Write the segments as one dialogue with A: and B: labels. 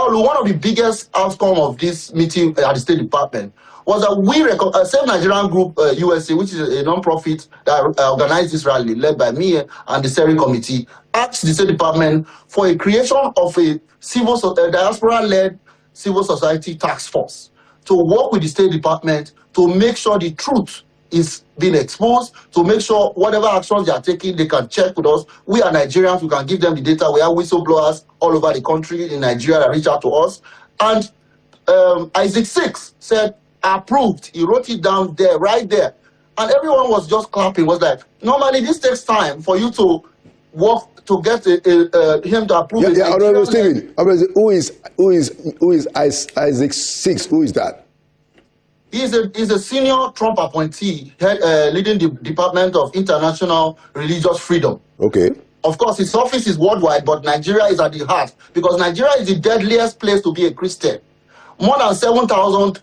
A: Laolu, one of the biggest outcome of this meeting at the State Department was that we Save Nigerian Group USA, which is a non-profit that organized this rally, led by me and the steering committee, asked the State Department for a creation of a diaspora-led civil society task force to work with the State Department to make sure the truth is being exposed, to make sure whatever actions they are taking, they can check with us. We are Nigerians, we can give them the data. We have whistleblowers all over the country in Nigeria that reach out to us. And Isaac Six said, approved. He wrote it down there, right there. And everyone was just clapping, was like, normally this takes time for you to work to get him to approve it.
B: Yeah, Stephen, who is Isaac Six? Who is that?
A: He's a senior Trump appointee leading the Department of International Religious Freedom.
B: Okay.
A: Of course, his office is worldwide, but Nigeria is at the heart because Nigeria is the deadliest place to be a Christian. More than 7,000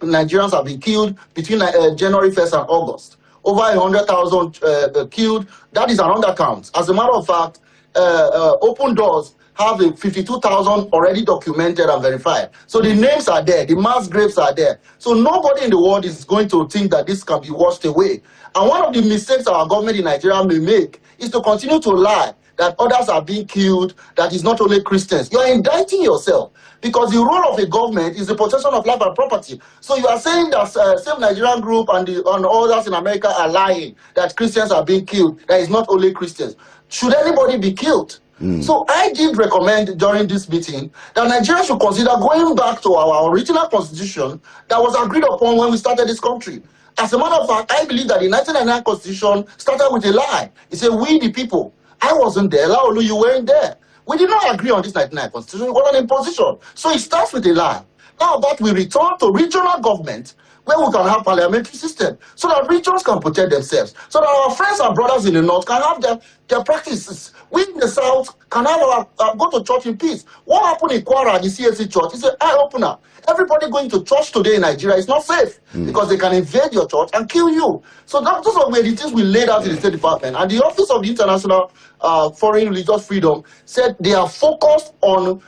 A: Nigerians have been killed between January 1st and August. Over 100,000 killed. That is an undercount. As a matter of fact, Open Doors have 52,000 already documented and verified. So the names are there, the mass graves are there. So nobody in the world is going to think that this can be washed away. And one of the mistakes our government in Nigeria may make is to continue to lie that others are being killed, that is not only Christians. You are indicting yourself because the role of a government is the protection of life and property. So you are saying that Save Nigerian Group and others in America are lying, that Christians are being killed, that is not only Christians. Should anybody be killed? So I did recommend during this meeting that Nigeria should consider going back to our original constitution that was agreed upon when we started this country. As a matter of fact, I believe that the 1999 constitution started with a lie. It said, we the people. I wasn't there. Laolu, you weren't there. We did not agree on this 1999 constitution. It was an imposition. So it starts with a lie. How about we return to regional government where we can have parliamentary system so that regions can protect themselves, so that our friends and brothers in the north can have their practices. We in the south can have go to church in peace. What happened in Kwara, the CAC church, is an eye-opener. Everybody going to church today in Nigeria is not safe because they can invade your church and kill you. So those are the things we laid out in the State Department. And the Office of the International Foreign Religious Freedom said they are focused on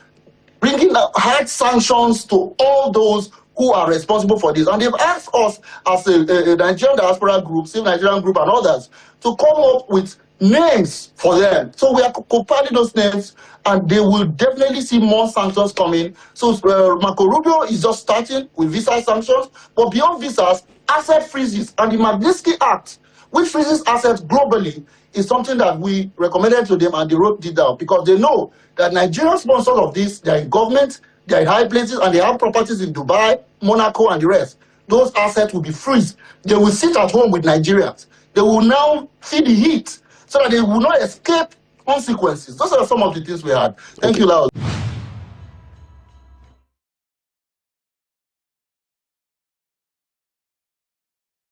A: bringing hard sanctions to all those who are responsible for this. And they've asked us as a Nigerian diaspora group, Save Nigerian Group and others, to come up with names for them. So we are compiling those names and they will definitely see more sanctions coming. So Marco Rubio is just starting with visa sanctions, but beyond visas, asset freezes and the Magnitsky Act, which freezes assets globally, is something that we recommended to them and they wrote it down because they know that Nigerian sponsors of this, they are in government, they are in high places, and they have properties in Dubai, Monaco, and the rest. Those assets will be freezed. They will sit at home with Nigerians. They will now feel the heat so that they will not escape consequences. Those are some of the things we had. Thank you, Laolu.